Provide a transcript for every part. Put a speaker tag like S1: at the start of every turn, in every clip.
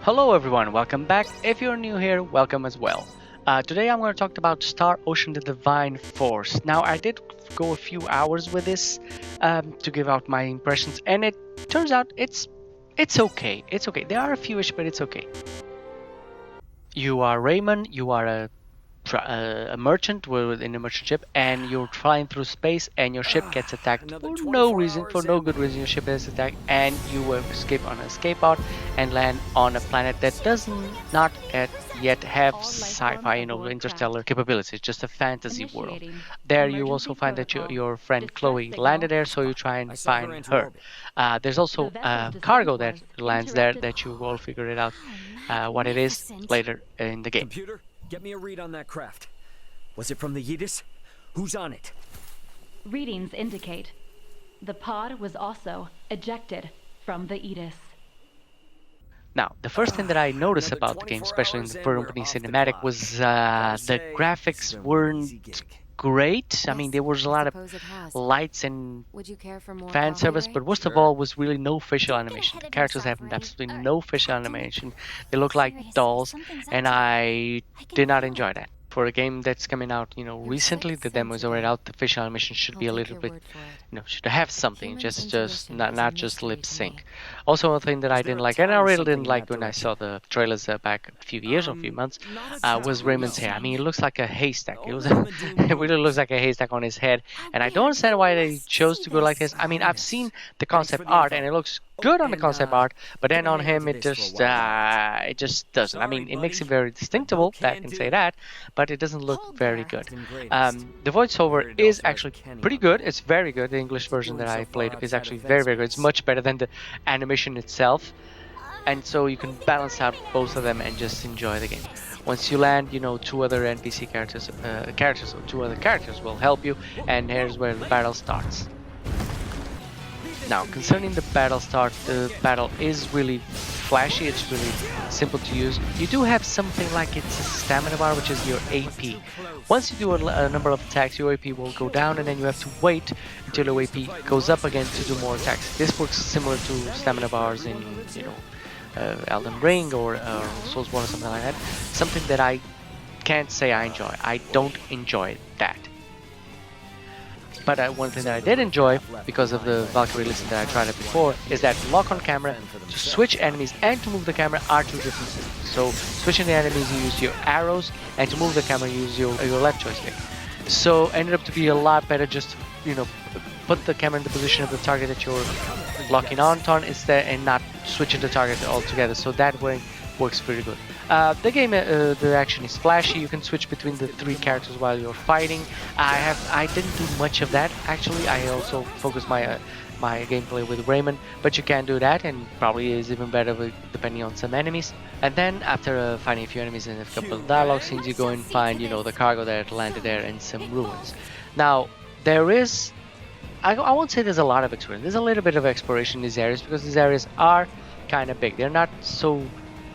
S1: Hello everyone, welcome back. If you're new here, welcome as well. Today I'm going to talk about Star Ocean: The Divine Force. Now I did go a few hours with this to give out my impressions, and it turns out it's okay. It's okay. There are a few issues, but it's okay. You are Raymond. You are a merchant within a merchant ship, and you're flying through space, and your ship gets attacked for no reason, for no good reason. Your ship is attacked, and you will escape on an escape pod and land on a planet that does not yet have sci-fi, interstellar capabilities. It's just a fantasy world. There, you also find that your friend Chloe landed there, so you try and find her. There's also cargo that lands there that you will figure it out what it is later in the game.
S2: Computer, get me a read on that craft. Was it from the Yidis? Who's on it?
S3: Readings indicate the pod was also ejected from the Aegis.
S1: Now, the first thing that I noticed about the game, especially in the opening cinematic, was the graphics weren't great. I mean, there was a lot of lights and fan service, but worst of all was really no facial animation. The characters have absolutely no facial animation. They look like dolls, and I did not enjoy that. For a game that's coming out, recently, the demo is already out. The facial animation should be a little bit, should have something, just not just lip sync. Also, one thing that I didn't like, and I really didn't like when I saw the trailers back a few years or a few months, was Raymond's hair. I mean, it looks like a haystack. It really looks like a haystack on his head, and I don't understand why they chose to go like this. I mean, I've seen the concept art, and it looks good on the concept art, but then on him it just doesn't. I mean, it makes him very distinctable, I can say that, but it doesn't look very good. The voiceover is actually pretty good. It's very good. The English version that I played is actually very, very good. It's much better than the animation itself, and so you can balance out both of them and just enjoy the game. Once you land, two other NPC characters, or two other characters will help you, and here's where the battle starts. Now, concerning the battle is really flashy, it's really simple to use. You do have something like it's a stamina bar, which is your AP. Once you do a number of attacks, your AP will go down, and then you have to wait until your AP goes up again to do more attacks. This works similar to stamina bars in, Elden Ring or Soulsborne or something like that. Something that I can't say I enjoy. I don't enjoy that. But one thing that I did enjoy, because of the Valkyrie listen that I tried it before, is that lock on camera, to switch enemies and to move the camera are two different systems. So switching the enemies, you use your arrows, and to move the camera, you use your left joystick. So ended up to be a lot better just, put the camera in the position of the target that you're locking on instead, and not switching the target altogether. So that way works pretty good. The game, the action is flashy. You can switch between the three characters while you're fighting. I didn't do much of that actually. I also focused my gameplay with Raymond, but you can do that, and probably is even better depending on some enemies. And then after finding a few enemies and a couple of dialogue scenes, you go and find the cargo that landed there and some ruins. Now there is, I won't say there's a lot of exploration. There's a little bit of exploration in these areas because these areas are kind of big. They're not so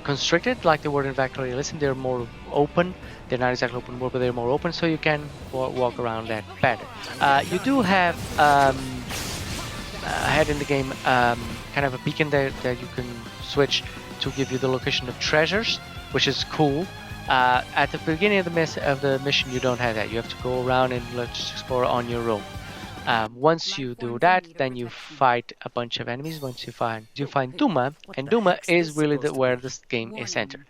S1: constricted like they were in Valkyrie. Listen, they're more open. They're not exactly open world, but they're more open, so you can walk around that better. You do have ahead in the game kind of a beacon that you can switch to give you the location of treasures, which is cool. At the beginning of the mission, you don't have that. You have to go around and let's explore on your own. Once you do that, then you fight a bunch of enemies. Once you find Duma, and Duma is really where this game is centered.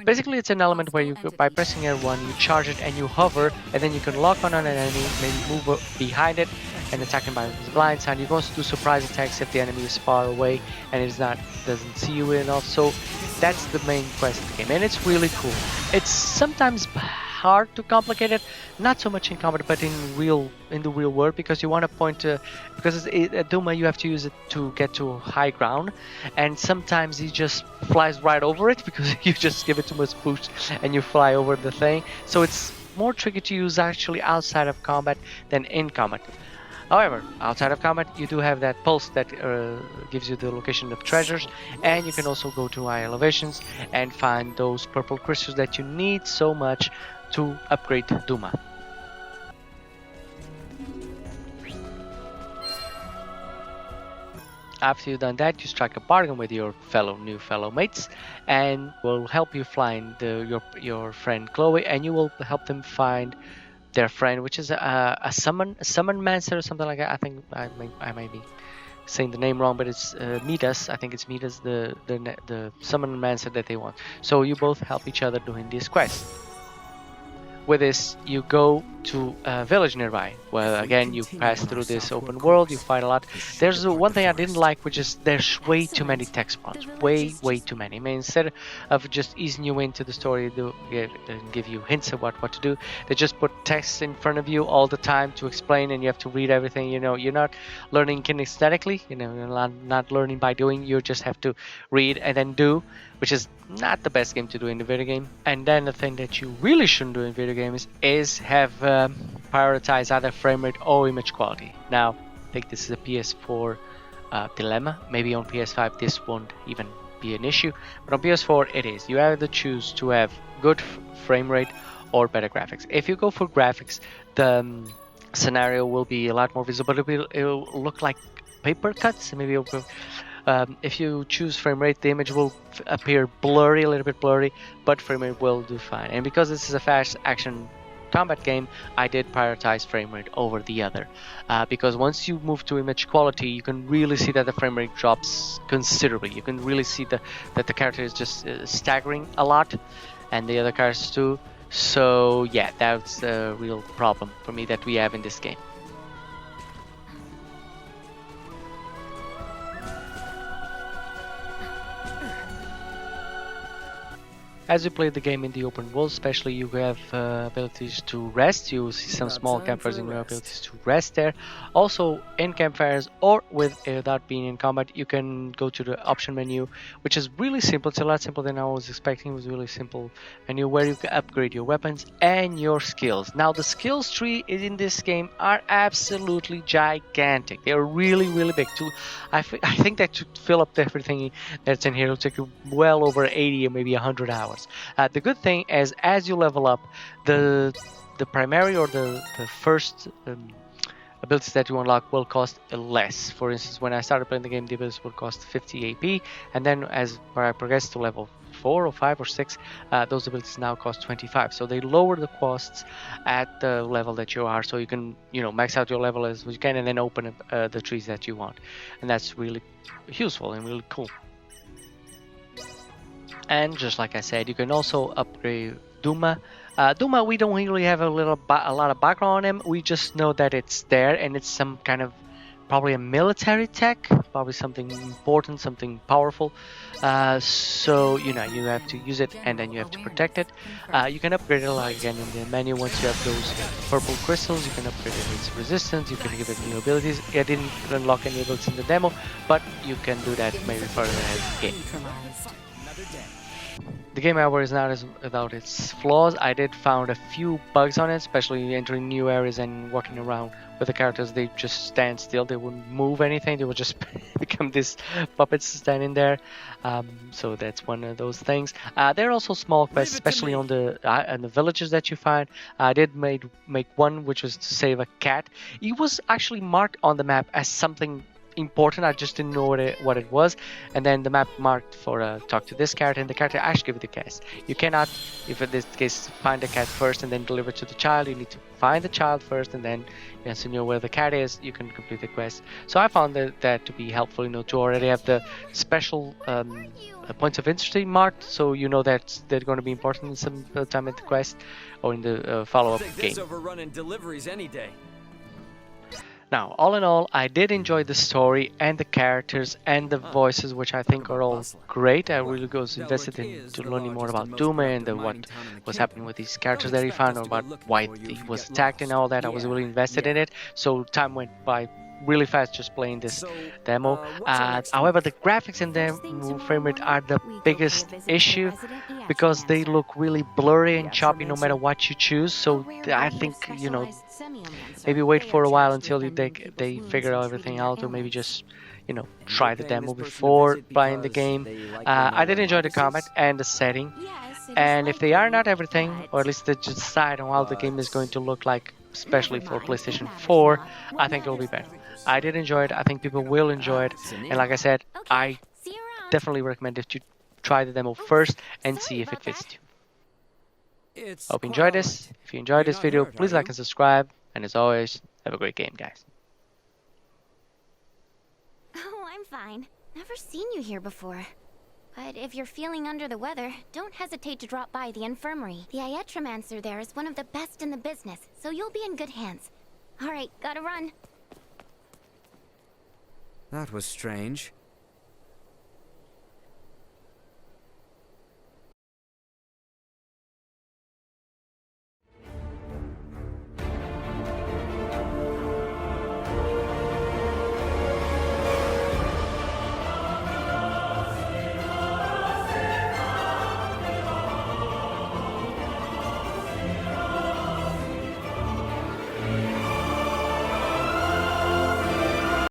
S1: Basically, it's an element where by pressing R1, you charge it and you hover, and then you can lock on an enemy, maybe move behind it and attack him by his blind side. You can also do surprise attacks if the enemy is far away and doesn't see you enough. So that's the main quest of the game, and it's really cool. It's sometimes hard to complicate it, not so much in combat, but in the real world, because you want to point to, because at Duma you have to use it to get to high ground, and sometimes he just flies right over it because you just give it too much boost and you fly over the thing. So it's more tricky to use actually outside of combat than in combat. However, outside of combat, you do have that pulse that gives you the location of treasures, and you can also go to high elevations and find those purple crystals that you need so much to upgrade Duma. After you've done that, you strike a bargain with your new fellow mates, and will help you find your friend Chloe, and you will help them find their friend, which is a summon mancer or something like that. I think I may be saying the name wrong, but it's Midas. I think it's Midas, the summon mancer that they want. So you both help each other doing this quest. With this, you go to a village nearby, where again you pass through this open world, you fight a lot. There's one thing I didn't like, which is there's way too many text spawns, way too many. I mean, instead of just easing you into the story, and give you hints about what to do, they just put text in front of you all the time to explain, and you have to read everything. You know, you're not learning kinesthetically, you know, you're not learning by doing. You just have to read and then do, which is not the best game to do in the video game. And then the thing that you really shouldn't do in video games is have prioritize either frame rate or image quality. Now, I think this is a PS4 dilemma. Maybe on PS5 this won't even be an issue, but on PS4 it is. You either choose to have good frame rate or better graphics. If you go for graphics, the scenario will be a lot more visible. It'll look like paper cuts. Maybe if you choose frame rate, the image will appear blurry, a little bit blurry, but frame rate will do fine. And because this is a fast action combat game, I did prioritize frame rate over the other, because once you move to image quality, you can really see that the frame rate drops considerably. You can really see that the character is just staggering a lot, and the other characters too. So yeah, that's a real problem for me that we have in this game. As you play the game in the open world, especially, you have abilities to rest. You will see some small campfires in your abilities to rest there. Also, in campfires or without being in combat, you can go to the option menu, which is really simple. It's a lot simpler than I was expecting. It was a really simple menu where you can upgrade your weapons and your skills. Now, the skills tree in this game are absolutely gigantic. They are really big. I think that to fill up everything that's in here will take you well over 80 or maybe 100 hours. The good thing is, as you level up, the primary or the first abilities that you unlock will cost less. For instance, when I started playing the game, the abilities would cost 50 AP, and then as I progress to level 4 or 5 or 6, those abilities now cost 25. So they lower the costs at the level that you are, so you can, you know, max out your level as you can, and then open the trees that you want, and that's really useful and really cool. And just like I said, you can also upgrade Duma. Duma, we don't really have a lot of background on him. We just know that it's there, and it's some kind of probably a military tech, probably something important, something powerful. So you know, you have to use it, and then you have to protect it. You can upgrade it again in the menu. Once you have those purple crystals, you can upgrade its resistance. You can give it new abilities. I didn't unlock any abilities in the demo, but you can do that maybe further ahead in the game. The game, however, is not without its flaws. I did found a few bugs on it, especially entering new areas and walking around with the characters. They just stand still. They wouldn't move anything. They would just become these puppets standing there. So that's one of those things. There are also small quests, especially on the villages that you find. I did make one, which was to save a cat. It was actually marked on the map as something important. I just didn't know what it was, and then the map marked for talk to this character, and the character actually gave it the quest. You cannot, if in this case, find the cat first and then deliver it to the child. You need to find the child first, and then once you know where the cat is, you can complete the quest. So I found that to be helpful, you know, to already have the special points of interest marked, so you know that they're going to be important in some time at the quest or in the follow-up game.
S2: Overrunning deliveries any day.
S1: Now, all in all, I did enjoy the story and the characters and the voices, which I think are all great. I really was invested in learning more about Duma and what was happening with these characters that he found, or about why he was attacked and all that. I was really invested in it, so time went by really fast just playing this demo. However, the graphics in the frame rate are the biggest issue, because they look really blurry and choppy no matter what you choose. So I think, you know, maybe wait for a while until they figure everything out, or maybe just, you know, try the demo before buying the game. I did enjoy the combat and the setting, and if they are not everything, or at least they decide on how the game is going to look like, especially for PlayStation 4, I think it will be better. I did enjoy it. I think people will enjoy it. And like I said, I
S4: Okay, see you around.
S1: definitely recommend that you try the demo first and see
S4: sorry
S1: if it
S4: about
S1: fits
S4: that.
S1: you.
S2: It's
S1: Hope you enjoyed
S2: quite
S1: this.
S2: alright.
S1: If you enjoyed
S2: You're
S1: this
S2: not
S1: video,
S2: hurt, are
S1: please like
S2: you?
S1: and subscribe. And as always, have a great game, guys.
S4: Oh, I'm fine. Never seen you here before. But if you're feeling under the weather, don't hesitate to drop by the infirmary. The iatromancer there is one of the best in the business, so you'll be in good hands. Alright, gotta run.
S2: That was strange.